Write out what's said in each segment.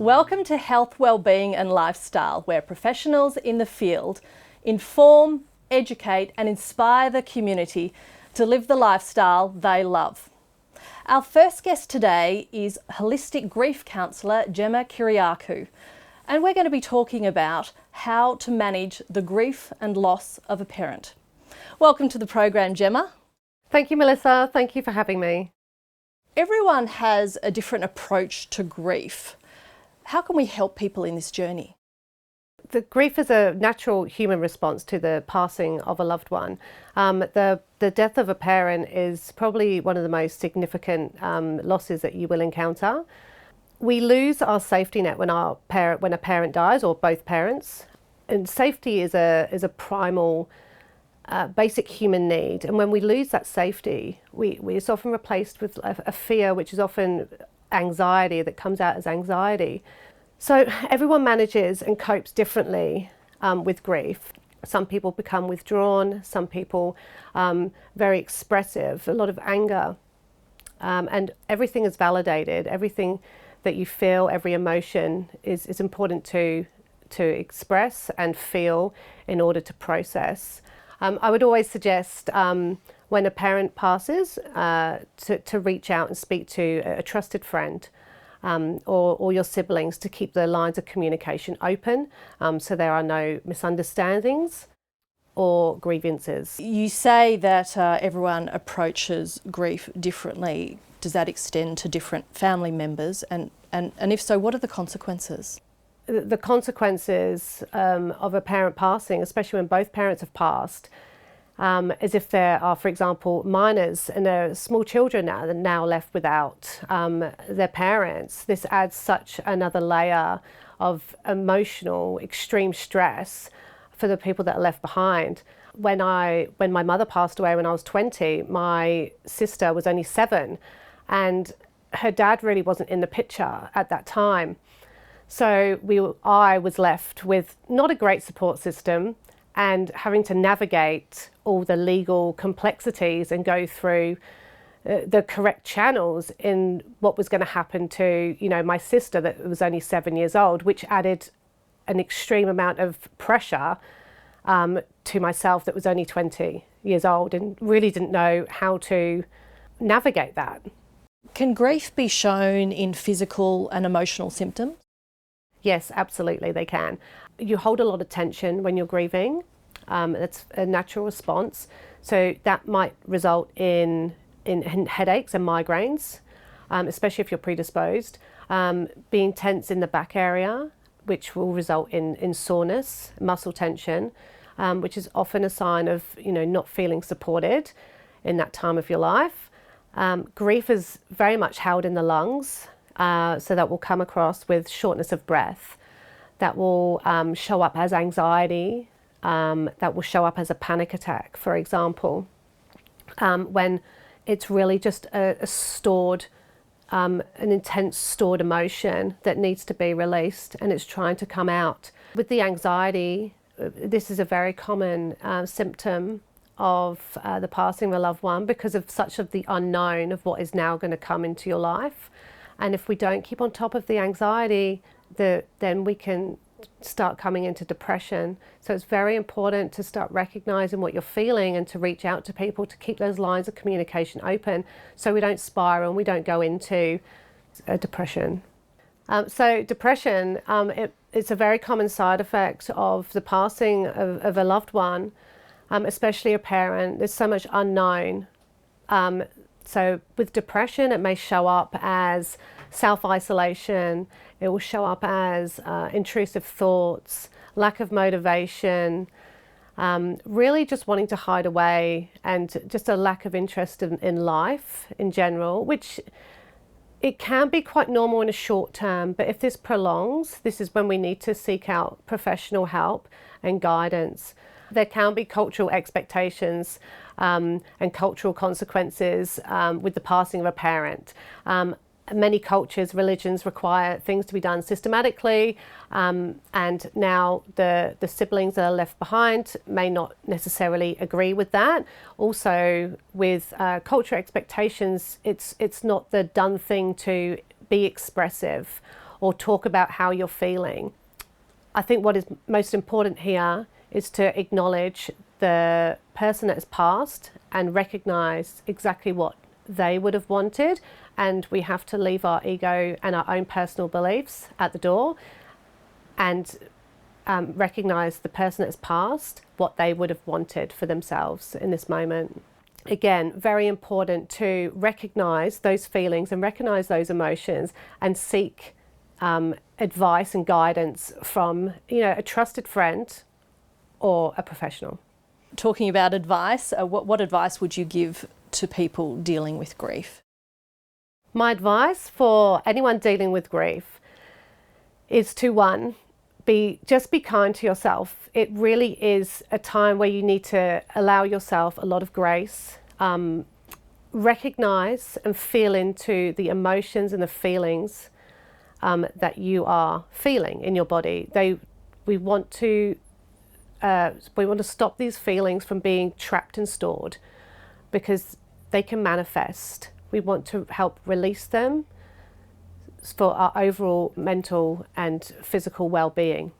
Welcome to Health, Wellbeing and Lifestyle, where professionals in the field inform, educate and inspire the community to live the lifestyle they love. Our first guest today is holistic grief counsellor Gemma Kyriakou, and we're going to be talking about how to manage the grief and loss of a parent. Welcome to the program, Gemma. Thank you, Melissa. Thank you for having me. Everyone has a different approach to grief. How can we help people in this journey? The grief is a natural human response to the passing of a loved one. The death of a parent is probably one of the most significant losses that you will encounter. We lose our safety net when a parent dies, or both parents. And safety is a primal, basic human need. And when we lose that safety, it's often replaced with a fear, which is often anxiety, that comes out as anxiety. So everyone manages and copes differently with grief. Some people become withdrawn, some people very expressive, a lot of anger, and everything is validated. Everything that you feel, every emotion is important to express and feel in order to process. I would always suggest when a parent passes to reach out and speak to a trusted friend or your siblings, to keep the lines of communication open so there are no misunderstandings or grievances. You say that everyone approaches grief differently. Does that extend to different family members? And if so, what are the consequences? The consequences of a parent passing, especially when both parents have passed, is if there are, for example, minors and there are small children now left without their parents. This adds such another layer of emotional, extreme stress for the people that are left behind. When my mother passed away when I was 20, my sister was only 7, and her dad really wasn't in the picture at that time. So I was left with not a great support system and having to navigate all the legal complexities and go through the correct channels in what was going to happen to, my sister that was only 7 years old, which added an extreme amount of pressure to myself that was only 20 years old and really didn't know how to navigate that. Can grief be shown in physical and emotional symptoms? Yes, absolutely they can. You hold a lot of tension when you're grieving. That's a natural response. So that might result in headaches and migraines, especially if you're predisposed. Being tense in the back area, which will result in soreness, muscle tension, which is often a sign of not feeling supported in that time of your life. Grief is very much held in the lungs. So that will come across with shortness of breath, that will show up as anxiety, that will show up as a panic attack, for example, when it's really just a stored, an intense stored emotion that needs to be released and it's trying to come out. With the anxiety, this is a very common symptom of the passing of a loved one because of such of the unknown of what is now going to come into your life. And if we don't keep on top of the anxiety, then we can start coming into depression. So it's very important to start recognizing what you're feeling and to reach out to people to keep those lines of communication open so we don't spiral and we don't go into a depression. So depression, it's a very common side effect of the passing of a loved one, especially a parent. There's so much unknown. So with depression, it may show up as self-isolation, it will show up as intrusive thoughts, lack of motivation, really just wanting to hide away and just a lack of interest in life in general, which it can be quite normal in a short term, but if this prolongs, this is when we need to seek out professional help and guidance. There can be cultural expectations and cultural consequences with the passing of a parent. Many cultures, religions require things to be done systematically, and now the siblings that are left behind may not necessarily agree with that. Also, with cultural expectations, it's not the done thing to be expressive or talk about how you're feeling. I think what is most important here is to acknowledge the person that has passed and recognise exactly what they would have wanted, and we have to leave our ego and our own personal beliefs at the door and recognise the person that's passed, what they would have wanted for themselves in this moment. Again, very important to recognise those feelings and recognise those emotions and seek advice and guidance from, a trusted friend or a professional. Talking about advice, what advice would you give to people dealing with grief? My advice for anyone dealing with grief is to, one, just be kind to yourself. It really is a time where you need to allow yourself a lot of grace, recognise and feel into the emotions and the feelings that you are feeling in your body. We want to stop these feelings from being trapped and stored because they can manifest. We want to help release them for our overall mental and physical well-being.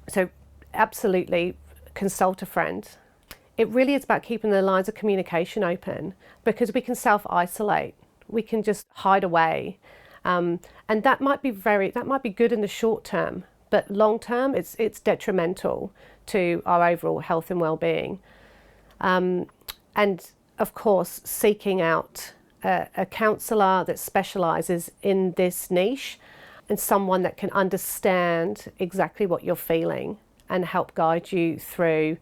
So absolutely consult a friend. It really is about keeping the lines of communication open, because we can self-isolate. We can just hide away. And that might be good in the short term, but long term it's detrimental to our overall health and well-being. And of course, seeking out a counsellor that specialises in this niche and someone that can understand exactly what you're feeling and help guide you through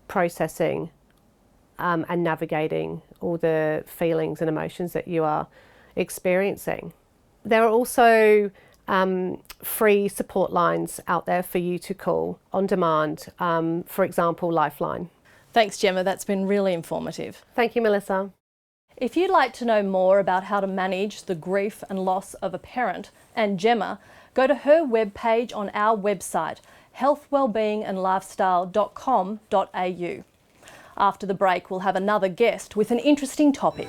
processing and navigating all the feelings and emotions that you are experiencing. There are also free support lines out there for you to call on demand, for example, Lifeline. Thanks, Gemma. That's been really informative. Thank you, Melissa. If you'd like to know more about how to manage the grief and loss of a parent and Gemma, go to her webpage on our website, healthwellbeingandlifestyle.com.au. After the break, we'll have another guest with an interesting topic.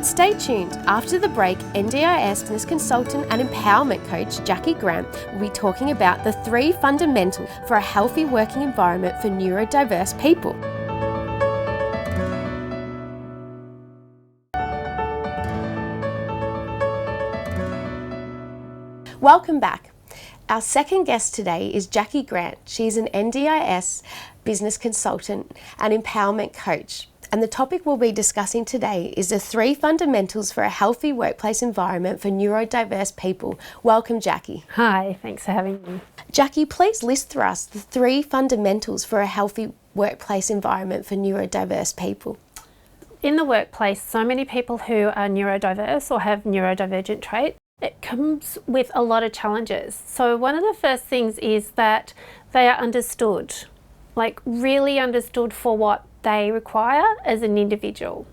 Stay tuned. After the break, NDIS business consultant and empowerment coach Jacqui will be talking about the 3 fundamentals for a healthy working environment for neurodiverse people. Welcome back. Our second guest today is Jacqui Grant. She's an NDIS business consultant and empowerment coach. And the topic we'll be discussing today is the 3 fundamentals for a healthy workplace environment for neurodiverse people. Welcome, Jacqui. Hi, thanks for having me. Jacqui, please list for us the 3 fundamentals for a healthy workplace environment for neurodiverse people. In the workplace, so many people who are neurodiverse or have neurodivergent traits, it comes with a lot of challenges. So one of the first things is that they are understood, like really understood for what they require as an individual.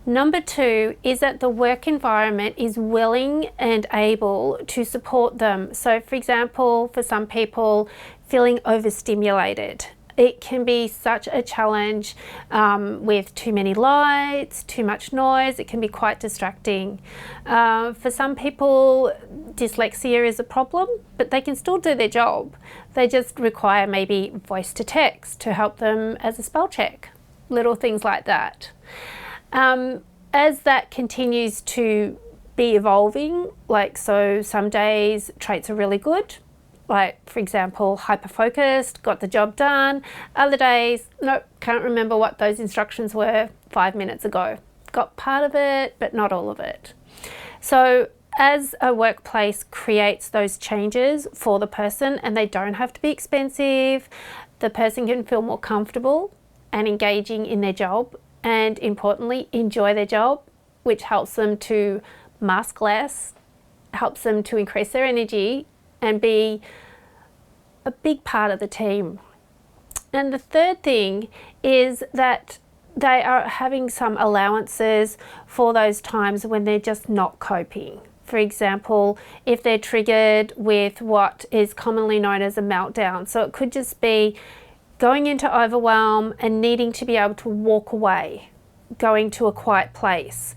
Number 2 is that the work environment is willing and able to support them. So for example, for some people, feeling overstimulated. It can be such a challenge with too many lights, too much noise. It can be quite distracting. For some people, dyslexia is a problem, but they can still do their job. They just require maybe voice to text to help them as a spell check, little things like that. As that continues to be evolving, so some days traits are really good, like for example, hyper-focused, got the job done. Other days, nope, can't remember what those instructions were 5 minutes ago. Got part of it, but not all of it. So as a workplace creates those changes for the person, and they don't have to be expensive, the person can feel more comfortable and engaging in their job, and importantly, enjoy their job, which helps them to mask less, helps them to increase their energy and be a big part of the team. And the third thing is that they are having some allowances for those times when they're just not coping. For example, if they're triggered with what is commonly known as a meltdown. So it could just be going into overwhelm and needing to be able to walk away, going to a quiet place,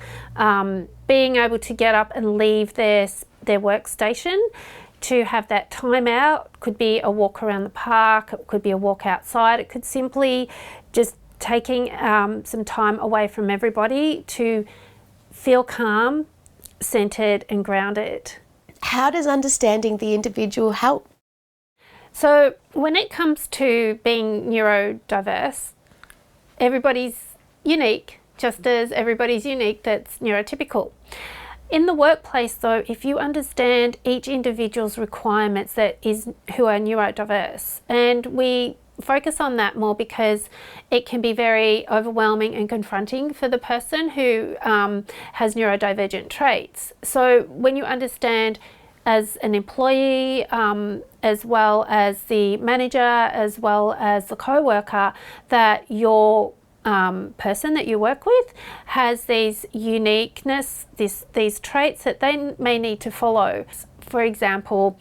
being able to get up and leave their workstation to have that time out. Could be a walk around the park, it could be a walk outside, it could simply just taking some time away from everybody to feel calm, centered and grounded. How does understanding the individual help? So when it comes to being neurodiverse, everybody's unique, just as everybody's unique that's neurotypical. In the workplace though, if you understand each individual's requirements who are neurodiverse, and we focus on that more because it can be very overwhelming and confronting for the person who has neurodivergent traits. So when you understand as an employee, as well as the manager, as well as the co-worker, that your person that you work with has these uniqueness, these traits that they may need to follow. For example,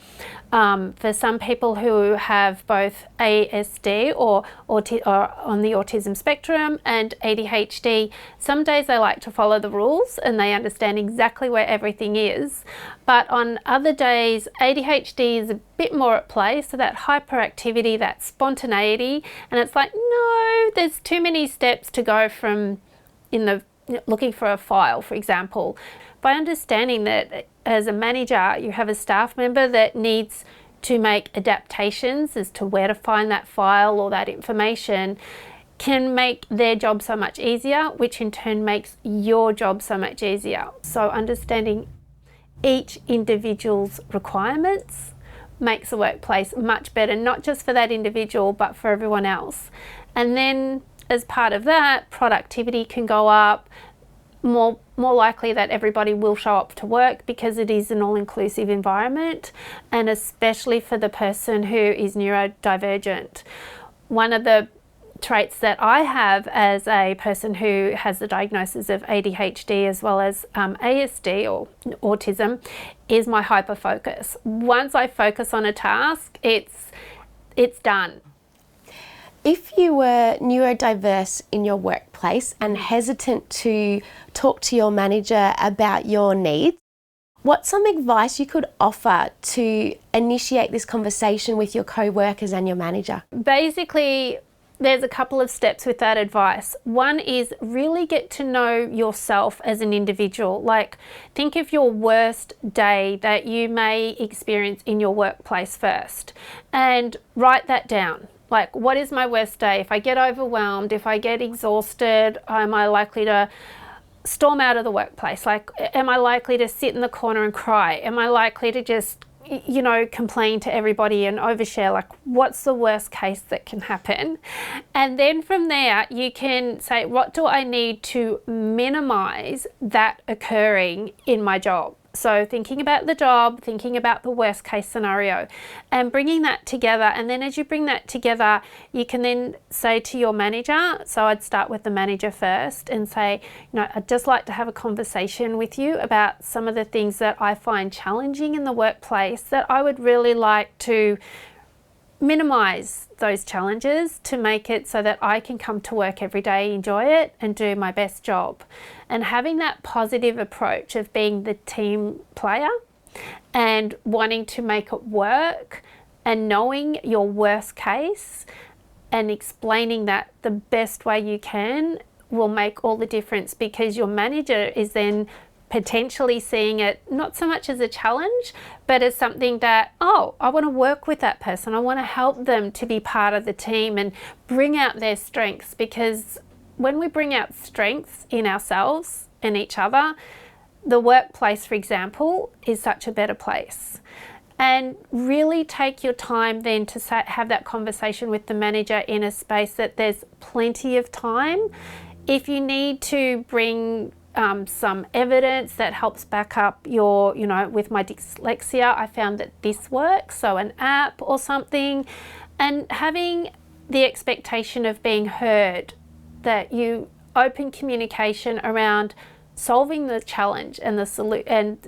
for some people who have both ASD or on the autism spectrum and ADHD, some days they like to follow the rules and they understand exactly where everything is. But on other days, ADHD is a bit more at play, so that hyperactivity, that spontaneity, and it's like, no, there's too many steps to go from looking for a file, for example. By understanding that as a manager, you have a staff member that needs to make adaptations as to where to find that file or that information, can make their job so much easier, which in turn makes your job so much easier. So understanding each individual's requirements makes the workplace much better, not just for that individual, but for everyone else. And then as part of that, productivity can go up, more likely that everybody will show up to work because it is an all-inclusive environment, and especially for the person who is neurodivergent. One of the traits that I have as a person who has the diagnosis of ADHD as well as ASD or autism is my hyperfocus. Once I focus on a task, it's done. If you were neurodiverse in your workplace and hesitant to talk to your manager about your needs, what's some advice you could offer to initiate this conversation with your co-workers and your manager? Basically, there's a couple of steps with that advice. One is really get to know yourself as an individual. Like, think of your worst day that you may experience in your workplace first and write that down. Like, what is my worst day? If I get overwhelmed, if I get exhausted, am I likely to storm out of the workplace? Like, am I likely to sit in the corner and cry? Am I likely to just, complain to everybody and overshare? Like, what's the worst case that can happen? And then from there, you can say, what do I need to minimize that occurring in my job? So thinking about the job, thinking about the worst case scenario and bringing that together. And then as you bring that together, you can then say to your manager, so I'd start with the manager first and say, I'd just like to have a conversation with you about some of the things that I find challenging in the workplace that I would really like to minimize those challenges to make it so that I can come to work every day, enjoy it and do my best job. And having that positive approach of being the team player and wanting to make it work and knowing your worst case and explaining that the best way you can will make all the difference, because your manager is then potentially seeing it not so much as a challenge, but as something that, I want to work with that person. I want to help them to be part of the team and bring out their strengths, because when we bring out strengths in ourselves and each other, the workplace, for example, is such a better place. And really take your time then to have that conversation with the manager in a space that there's plenty of time. If you need to bring some evidence that helps back up your, with my dyslexia, I found that this works, so an app or something, and having the expectation of being heard, that you open communication around solving the challenge and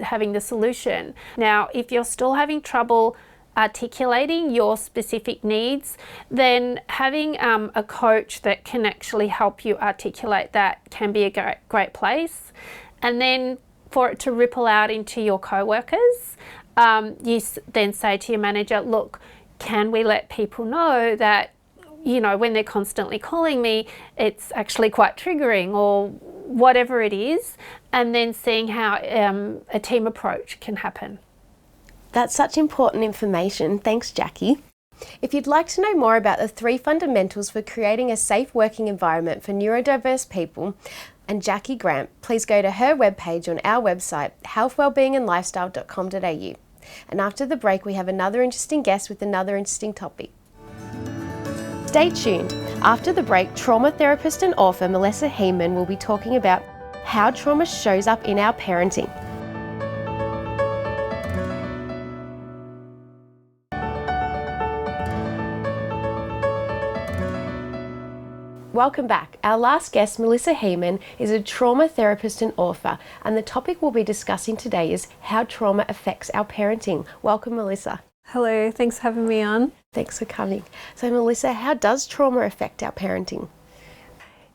having the solution. Now, if you're still having trouble articulating your specific needs, then having a coach that can actually help you articulate that can be a great place. And then for it to ripple out into your co-workers, you then say to your manager, look, can we let people know that, you know, when they're constantly calling me, it's actually quite triggering, or whatever it is, and then seeing how a team approach can happen. That's such important information. Thanks, Jacqui. If you'd like to know more about the 3 fundamentals for creating a safe working environment for neurodiverse people and Jacqui Grant, please go to her webpage on our website, healthwellbeingandlifestyle.com.au. And after the break, we have another interesting guest with another interesting topic. Stay tuned. After the break, trauma therapist and author Melissa Hiemann will be talking about how trauma shows up in our parenting. Welcome back. Our last guest, Melissa Hiemann, is a trauma therapist and author, and the topic we'll be discussing today is how trauma affects our parenting. Welcome, Melissa. Hello, thanks for having me on. Thanks for coming. So, Melissa, how does trauma affect our parenting?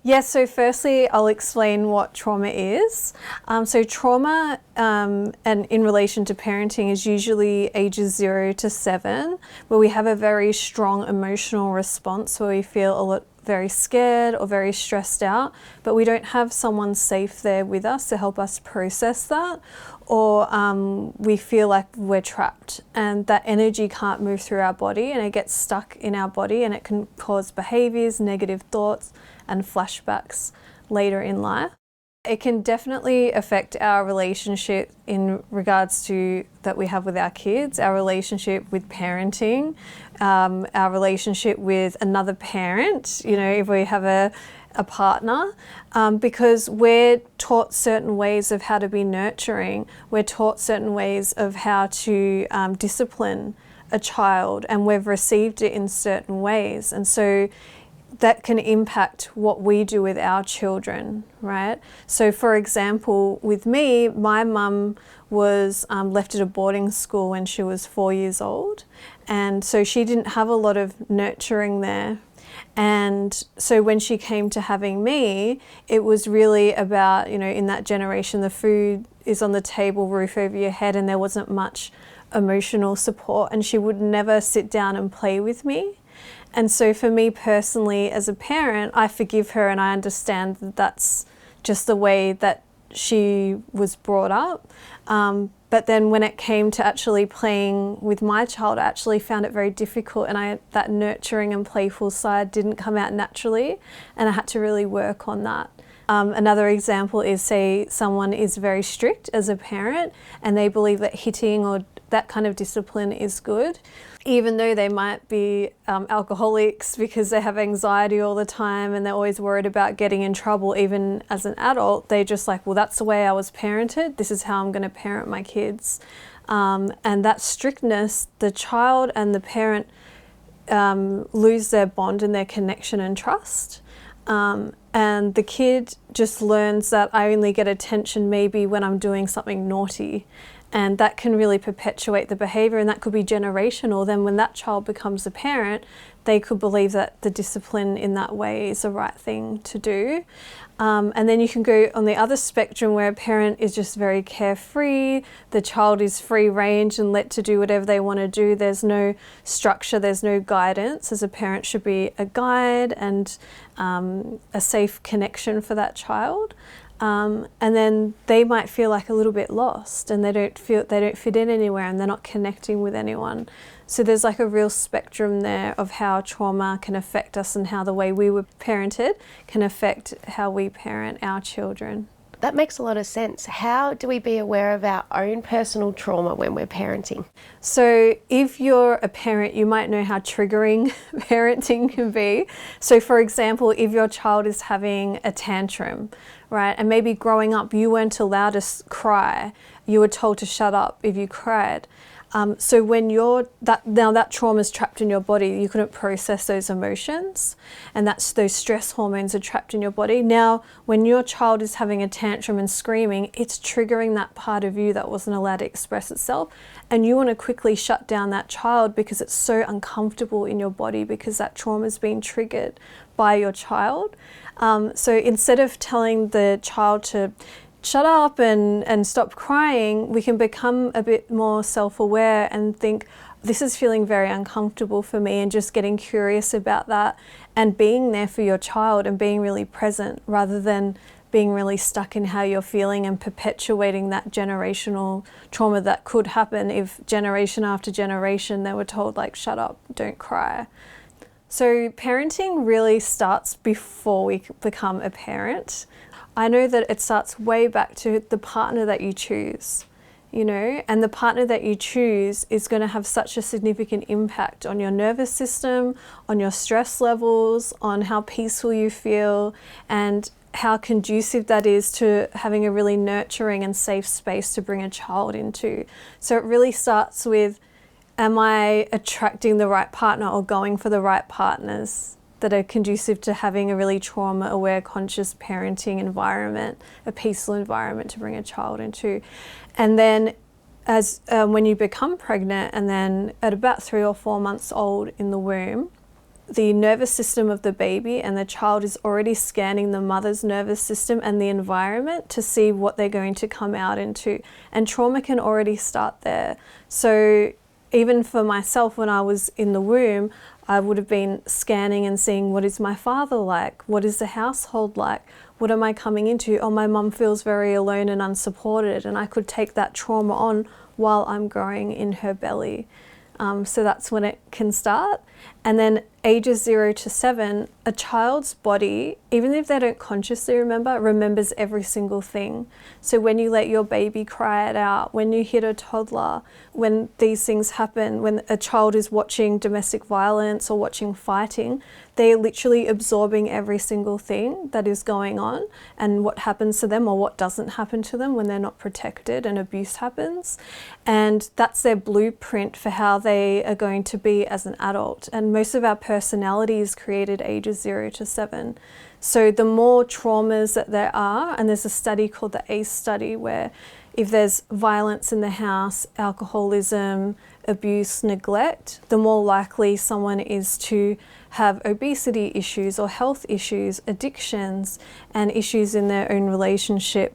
Yes, so firstly, I'll explain what trauma is. So trauma and in relation to parenting is usually ages 0 to 7, where we have a very strong emotional response where we feel very scared or very stressed out, but we don't have someone safe there with us to help us process that, or we feel like we're trapped and that energy can't move through our body and it gets stuck in our body, and it can cause behaviours, negative thoughts and flashbacks later in life. It can definitely affect our relationship in regards to that we have with our kids, our relationship with parenting, our relationship with another parent, you know, if we have a partner, because we're taught certain ways of how to be nurturing, we're taught certain ways of how to discipline a child, and we've received it in certain ways. And so that can impact what we do with our children, right? So for example, with me, my mum was left at a boarding school when she was 4 years old. And so she didn't have a lot of nurturing there. And so when she came to having me, it was really about, you know, in that generation, the food is on the table, roof over your head, and there wasn't much emotional support, and she would never sit down and play with me. And so for me personally, as a parent, I forgive her, and I understand that that's just the way that she was brought up. But then when it came to actually playing with my child, I actually found it very difficult, and that nurturing and playful side didn't come out naturally, and I had to really work on that. Another example is, say someone is very strict as a parent and they believe that hitting or that kind of discipline is good, even though they might be alcoholics because they have anxiety all the time and they're always worried about getting in trouble. Even as an adult, they're just like, well, that's the way I was parented, this is how I'm going to parent my kids. And that strictness, the child and the parent lose their bond and their connection and trust. And the kid just learns that I only get attention maybe when I'm doing something naughty. And that can really perpetuate the behaviour, and that could be generational. Then when that child becomes a parent, they could believe that the discipline in that way is the right thing to do. And then you can go on the other spectrum where a parent is just very carefree, the child is free range and let to do whatever they want to do. There's no structure, there's no guidance. As a parent should be a guide and a safe connection for that child. And then they might feel like a little bit lost, and they don't fit in anywhere, and they're not connecting with anyone. So there's like a real spectrum there of how trauma can affect us and how the way we were parented can affect how we parent our children. That makes a lot of sense. How do we be aware of our own personal trauma when we're parenting? So if you're a parent, you might know how triggering parenting can be. So for example, if your child is having a tantrum, right, and maybe growing up you weren't allowed to cry, you were told to shut up if you cried. So when that trauma is trapped in your body, you couldn't process those emotions, and those stress hormones are trapped in your body. Now, when your child is having a tantrum and screaming, it's triggering that part of you that wasn't allowed to express itself, and you want to quickly shut down that child because it's so uncomfortable in your body because that trauma has been triggered by your child. So instead of telling the child to shut up and stop crying, we can become a bit more self-aware and think, this is feeling very uncomfortable for me, and just getting curious about that and being there for your child and being really present rather than being really stuck in how you're feeling and perpetuating that generational trauma that could happen if generation after generation they were told, like, shut up, don't cry. So parenting really starts before we become a parent. I know that it starts way back to the partner that you choose, and the partner that you choose is going to have such a significant impact on your nervous system, on your stress levels, on how peaceful you feel, and how conducive that is to having a really nurturing and safe space to bring a child into. So it really starts with, am I attracting the right partner or going for the right partners that are conducive to having a really trauma-aware, conscious parenting environment, a peaceful environment to bring a child into. And then as when you become pregnant, and then at about 3 or 4 months old in the womb, the nervous system of the baby and the child is already scanning the mother's nervous system and the environment to see what they're going to come out into. And trauma can already start there. So even for myself, when I was in the womb, I would have been scanning and seeing, what is my father like? What is the household like? What am I coming into? Oh, my mum feels very alone and unsupported, and I could take that trauma on while I'm growing in her belly. So that's when it can start. And then ages 0 to 7, a child's body, even if they don't consciously remember, remembers every single thing. So when you let your baby cry it out, when you hit a toddler, when these things happen, when a child is watching domestic violence or watching fighting, they're literally absorbing every single thing that is going on and what happens to them or what doesn't happen to them when they're not protected and abuse happens. And that's their blueprint for how they are going to be as an adult. And most of our personality is created ages 0 to 7. So the more traumas that there are, and there's a study called the ACE study where if there's violence in the house, alcoholism, abuse, neglect, the more likely someone is to have obesity issues or health issues, addictions, and issues in their own relationship.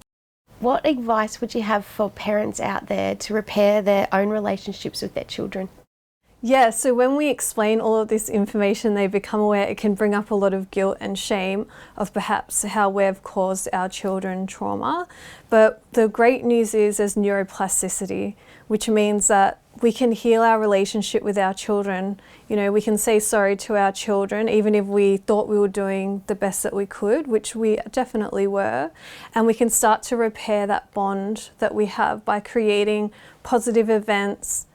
What advice would you have for parents out there to repair their own relationships with their children? Yeah, so when we explain all of this information, they become aware it can bring up a lot of guilt and shame of perhaps how we've caused our children trauma. But the great news is there's neuroplasticity, which means that we can heal our relationship with our children. We can say sorry to our children, even if we thought we were doing the best that we could, which we definitely were. And we can start to repair that bond that we have by creating positive events,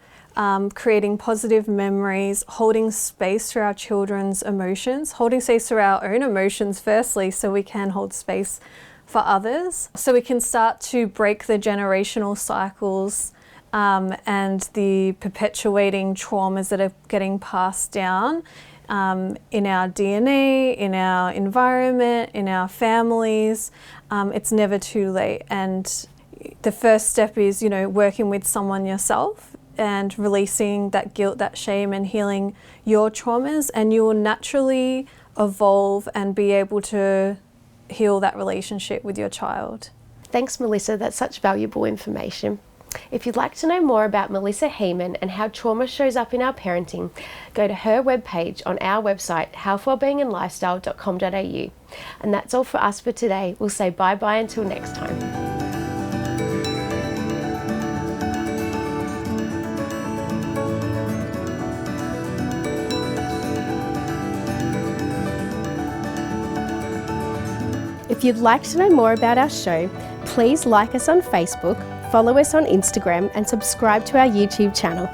creating positive memories, holding space for our children's emotions, holding space for our own emotions firstly so we can hold space for others. So we can start to break the generational cycles and the perpetuating traumas that are getting passed down in our DNA, in our environment, in our families. It's never too late. And the first step is, working with someone yourself and releasing that guilt, that shame, and healing your traumas, and you will naturally evolve and be able to heal that relationship with your child. Thanks, Melissa. That's such valuable information. If you'd like to know more about Melissa Hiemann and how trauma shows up in our parenting, go to her webpage on our website, healthwellbeingandlifestyle.com.au. And that's all for us for today. We'll say bye-bye until next time. If you'd like to know more about our show, please like us on Facebook, follow us on Instagram, and subscribe to our YouTube channel.